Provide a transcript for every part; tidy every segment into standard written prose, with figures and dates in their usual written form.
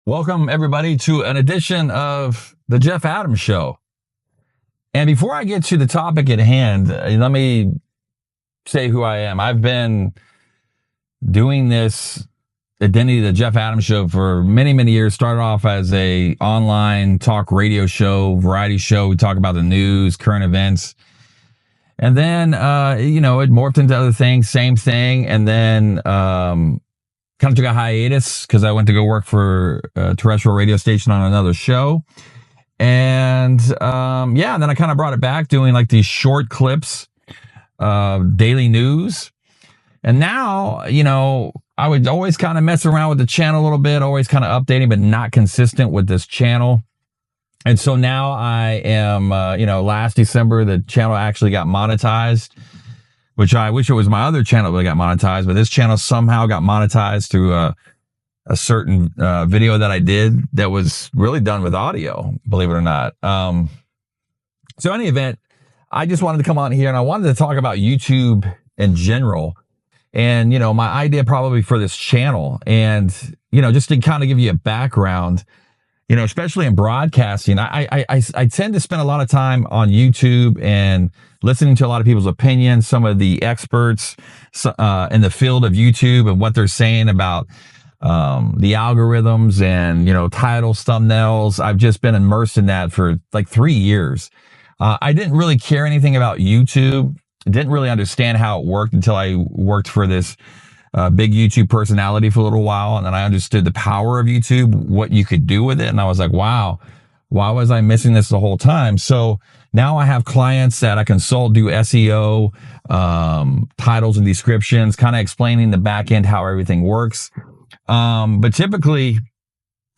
Welcome, everybody, to an edition of The Jeff Adams Show. And before I get to the topic at hand, let me say who I am. I've been doing this identity, The Jeff Adams Show, for many, many years. Started off as a online talk radio show, variety show. We talk about the news, current events. And then, it morphed into other things, same thing. And then, kind of took a hiatus because I went to go work for a terrestrial radio station on another show. And then I kind of brought it back doing like these short clips of daily news. And now, I would always kind of mess around with the channel a little bit, always kind of updating, but not consistent with this channel. And so now I am, last December, the channel actually got monetized, which I wish it was my other channel that got monetized, but this channel somehow got monetized through a certain video that I did that was really done with audio, believe it or not. So in any event, I just wanted to come on here and I wanted to talk about YouTube in general and, my idea probably for this channel and, just to kind of give you a background, especially in broadcasting, I tend to spend a lot of time on YouTube and listening to a lot of people's opinions, some of the experts in the field of YouTube and what they're saying about the algorithms and, titles, thumbnails. I've just been immersed in that for like 3 years. I didn't really care anything about YouTube. Didn't really understand how it worked until I worked for this big YouTube personality for a little while. And then I understood the power of YouTube, what you could do with it. And I was like, wow, why was I missing this the whole time? So now I have clients that I consult, do SEO, titles and descriptions, kind of explaining the back end, how everything works. But typically,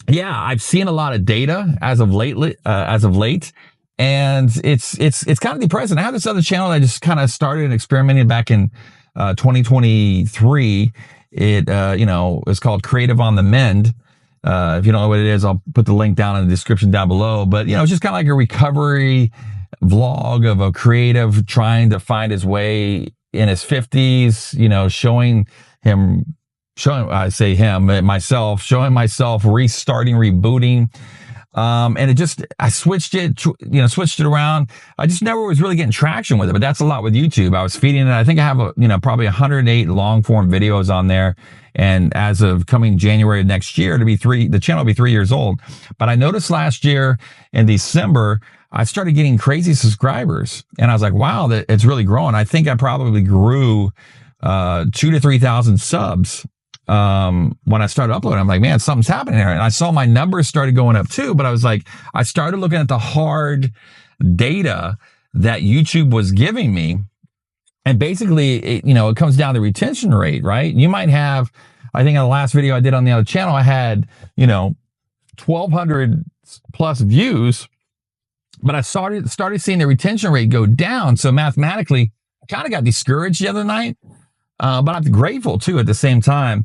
I've seen a lot of data as of late, and it's kind of depressing. I have this other channel that I just kind of started experimenting back in 2023. It is called Creative on the Mend. If you don't know what it is, I'll put the link down in the description down below. But it's just kind of like a recovery vlog of a creative trying to find his way in his 50s, showing myself restarting, rebooting. And I switched it around. I just never was really getting traction with it, but that's a lot with YouTube. I was feeding it. I think I have probably 108 long form videos on there. And as of coming January of next year, the channel will be 3 years old. But I noticed last year in December, I started getting crazy subscribers and I was like, wow, that it's really growing. I think I probably grew, 2,000 to 3,000 subs. When I started uploading, I'm like, man, something's happening here. And I saw my numbers started going up too, but I was like, I started looking at the hard data that YouTube was giving me. And basically, it comes down to retention rate, right? You might have, I think on the last video I did on the other channel, I had, 1,200 plus views, but I started seeing the retention rate go down. So mathematically, I kind of got discouraged the other night. But I'm grateful too at the same time.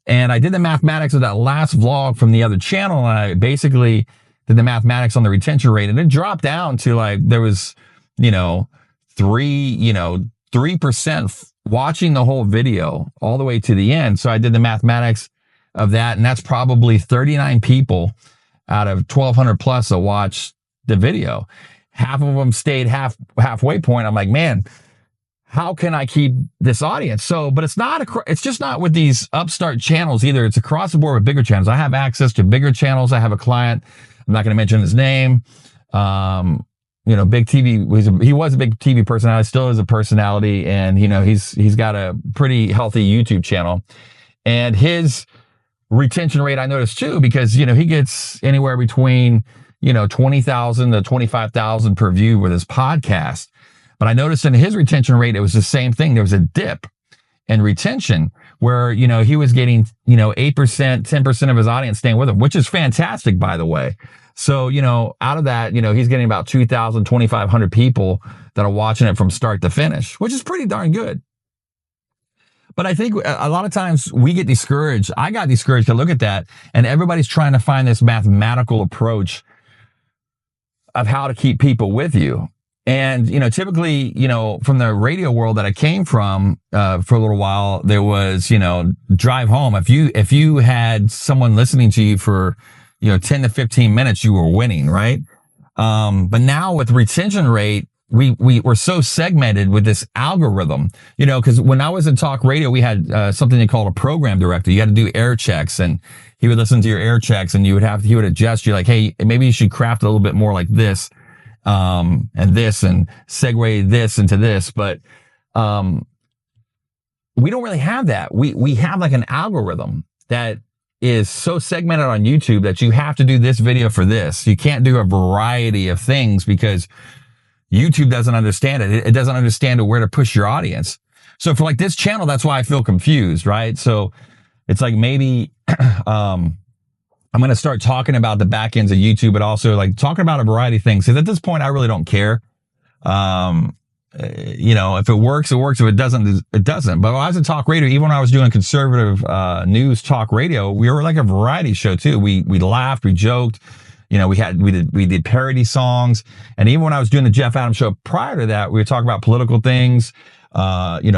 And I did the mathematics of that last vlog from the other channel. And I basically did the mathematics on the retention rate and it dropped down to like, there was, 3% watching the whole video all the way to the end. So I did the mathematics of that. And that's probably 39 people out of 1,200 plus that watched the video. Half of them stayed halfway point. I'm like, man, how can I keep this audience? So, but it's just not with these upstart channels either. It's across the board with bigger channels. I have access to bigger channels. I have a client. I'm not going to mention his name. Big TV. He was a big TV personality, still is a personality. And, he's got a pretty healthy YouTube channel and his retention rate I noticed too, because, he gets anywhere between, 20,000 to 25,000 per view with his podcast. But I noticed in his retention rate, it was the same thing. There was a dip in retention where, he was getting, 8%, 10% of his audience staying with him, which is fantastic, by the way. So, out of that, he's getting about 2,000, 2,500 people that are watching it from start to finish, which is pretty darn good. But I think a lot of times we get discouraged. I got discouraged to look at that and everybody's trying to find this mathematical approach of how to keep people with you. And, typically, from the radio world that I came from, for a little while, there was, drive home. If you had someone listening to you for 10 to 15 minutes, you were winning, right? But now with retention rate, we're so segmented with this algorithm, because when I was in talk radio, we had something they called a program director. You had to do air checks, and he would listen to your air checks, and he would adjust you like, hey, maybe you should craft a little bit more like this, and this, and segue this into this. But we don't really have that. We have like an algorithm that is so segmented on YouTube that you have to do this video for this. You can't do a variety of things because YouTube doesn't understand it. It doesn't understand where to push your audience. So for like this channel, that's why I feel confused, right? So it's like maybe I'm going to start talking about the back ends of YouTube, but also like talking about a variety of things. Because at this point, I really don't care. If it works, it works. If it doesn't, it doesn't. But when I was in talk radio, even when I was doing conservative news talk radio, we were like a variety show too. We laughed, we joked. We did parody songs. And even when I was doing the Jeff Adams show prior to that, we would talk about political things,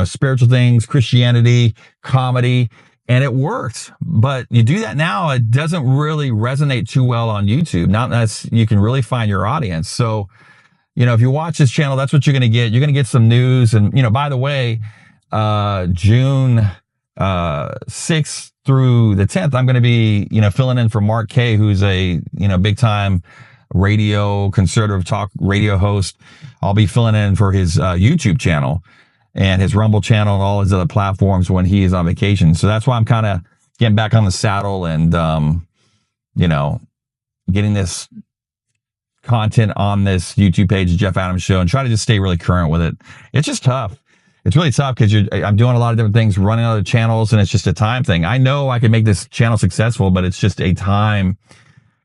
spiritual things, Christianity, comedy, and it worked. But you do that now, it doesn't really resonate too well on YouTube. Not unless you can really find your audience. So, if you watch this channel, that's what you're going to get. You're going to get some news. And, by the way, June 6th through the 10th, I'm going to be, filling in for Mark K, who's a, big time conservative talk radio host. I'll be filling in for his YouTube channel and his Rumble channel and all his other platforms when he is on vacation. So that's why I'm kind of getting back on the saddle and, getting this content on this YouTube page, Jeff Adams Show, and try to just stay really current with it. It's just tough. It's really tough because I'm doing a lot of different things, running other channels, and it's just a time thing. I know I can make this channel successful, but it's just a time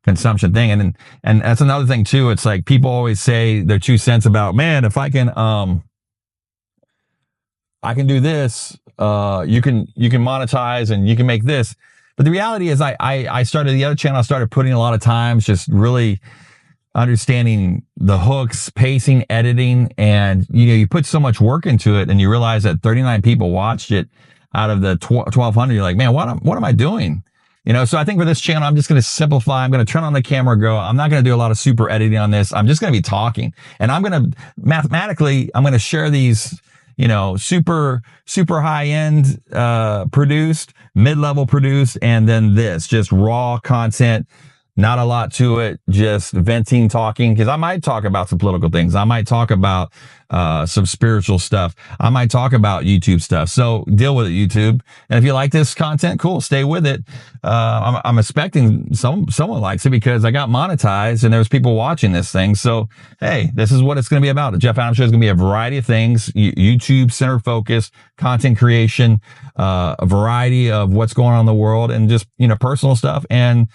consumption thing. And that's another thing too. It's like people always say their 2 cents about, man, if I can do this, you can monetize and you can make this. But the reality is I started the other channel. I started putting a lot of times just really understanding the hooks, pacing, editing, and you put so much work into it, and you realize that 39 people watched it out of the 1,200. You're like, man, what am I doing? So I think for this channel, I'm just going to simplify. I'm going to turn on the camera, go. I'm not going to do a lot of super editing on this. I'm just going to be talking, and I'm going to mathematically, I'm going to share these, super high end produced, mid-level produced, and then this just raw content. Not a lot to it, just venting, talking, because I might talk about some political things. I might talk about some spiritual stuff. I might talk about YouTube stuff. So deal with it, YouTube. And if you like this content, cool, stay with it. I'm expecting someone likes it because I got monetized and there's people watching this thing. So, hey, this is what it's going to be about. The Jeff Adams Show is going to be a variety of things, YouTube center focus, content creation, a variety of what's going on in the world, and just, personal stuff and,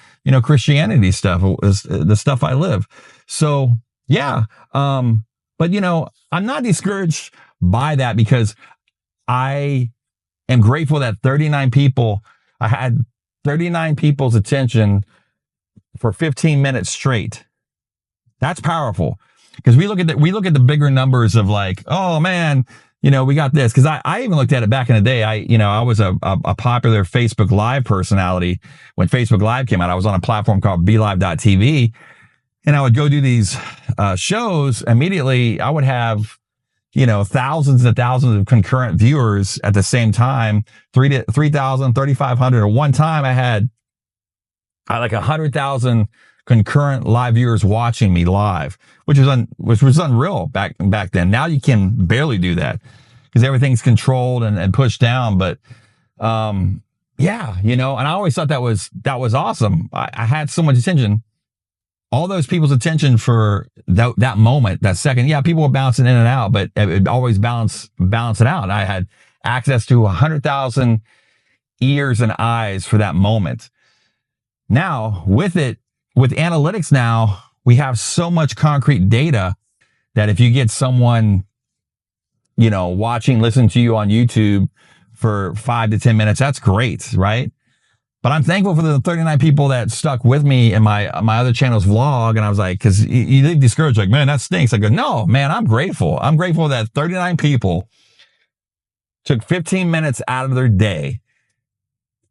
Christianity stuff is the stuff I live. So yeah. But I'm not discouraged by that because I am grateful that I had 39 people's attention for 15 minutes straight. That's powerful because we look at the bigger numbers of like, oh man, we got this. Cause I even looked at it back in the day. I was a popular Facebook Live personality when Facebook Live came out. I was on a platform called BeLive.tv, and I would go do these shows. Immediately, I would have, thousands and thousands of concurrent viewers at the same time, 3,000, 3,500. At one time, I had like 100,000 concurrent live viewers watching me live, which was unreal back then. Now you can barely do that because everything's controlled and pushed down. But yeah, and I always thought that was awesome. I had so much attention. All those people's attention for that moment, that second. Yeah, people were bouncing in and out, but it always balance it out. I had access to 100,000 ears and eyes for that moment. Now, with analytics now, we have so much concrete data that if you get someone, listening to you on YouTube for 5 to 10 minutes, that's great, right? But I'm thankful for the 39 people that stuck with me in my other channel's vlog. And I was like, because you leave discouraged, like, man, that stinks. I go, no, man, I'm grateful. I'm grateful that 39 people took 15 minutes out of their day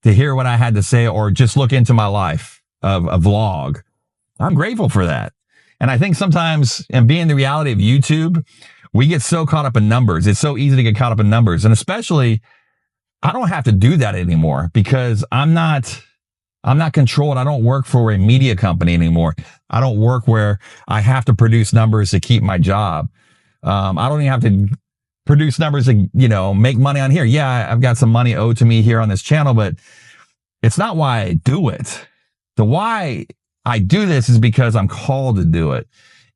to hear what I had to say or just look into my life. of a vlog. I'm grateful for that. And I think sometimes, and being the reality of YouTube, we get so caught up in numbers. It's so easy to get caught up in numbers. And especially, I don't have to do that anymore because I'm not controlled. I don't work for a media company anymore. I don't work where I have to produce numbers to keep my job. I don't even have to produce numbers to, make money on here. Yeah, I've got some money owed to me here on this channel, but it's not why I do it. The why I do this is because I'm called to do it.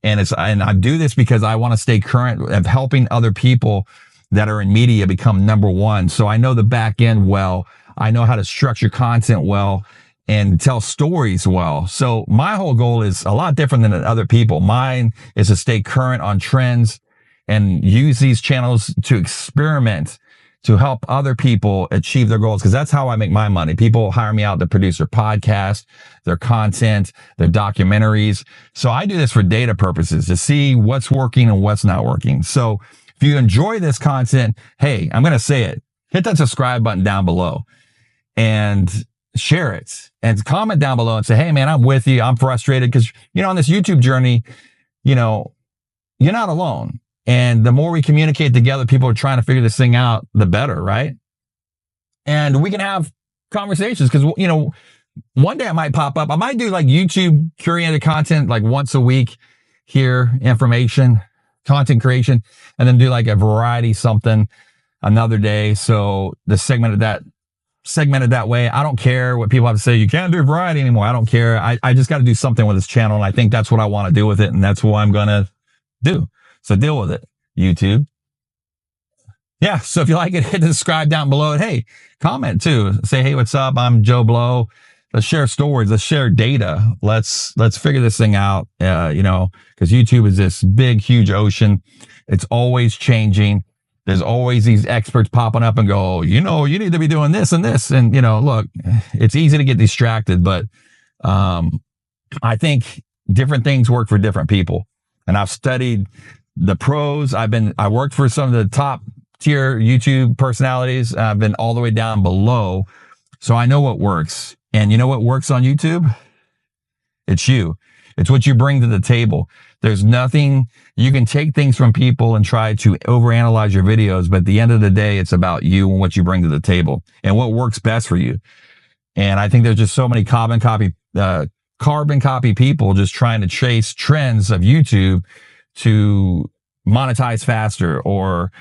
And I do this because I want to stay current of helping other people that are in media become number one. So I know the back end well. I know how to structure content well and tell stories well. So my whole goal is a lot different than other people. Mine is to stay current on trends and use these channels to experiment, to help other people achieve their goals. Because that's how I make my money. People hire me out to produce their podcast, their content, their documentaries. So I do this for data purposes to see what's working and what's not working. So if you enjoy this content, hey, I'm going to say it. Hit that subscribe button down below and share it and comment down below and say, hey, man, I'm with you. I'm frustrated because, on this YouTube journey, you're not alone. And the more we communicate together, people are trying to figure this thing out, the better, right? And we can have conversations because, one day I might pop up. I might do like YouTube curated content like once a week here, information, content creation, and then do like a variety something another day. So the segmented that way. I don't care what people have to say. You can't do variety anymore. I don't care. I just got to do something with this channel. And I think that's what I want to do with it. And that's what I'm going to do. So deal with it, YouTube. Yeah. So if you like it, hit the subscribe down below. And hey, comment too. Say, hey, what's up? I'm Joe Blow. Let's share stories. Let's share data. Let's figure this thing out. Because YouTube is this big, huge ocean. It's always changing. There's always these experts popping up and go, you need to be doing this and this. And, look, it's easy to get distracted, but I think different things work for different people. And I've studied the pros. I worked for some of the top tier YouTube personalities. I've been all the way down below. So I know what works. And you know what works on YouTube? It's you. It's what you bring to the table. There's nothing, you can take things from people and try to overanalyze your videos, but at the end of the day, it's about you and what you bring to the table and what works best for you. And I think there's just so many carbon copy people just trying to chase trends of YouTube to monetize faster or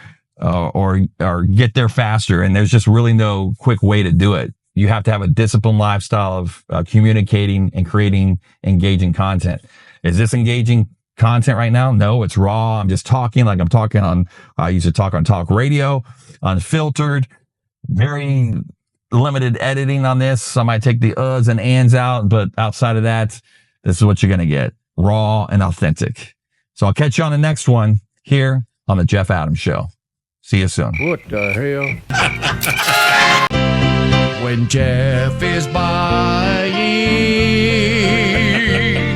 get there faster. And there's just really no quick way to do it. You have to have a disciplined lifestyle of communicating and creating engaging content. Is this engaging content right now? No, it's raw. I'm just talking like I used to talk on talk radio, unfiltered, very limited editing on this. I might take the uhs and ands out, but outside of that, this is what you're going to get. Raw and authentic. So I'll catch you on the next one here on the Jeff Adams Show. See you soon. What the hell? When Jeff is buying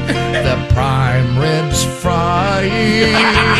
the prime ribs frying.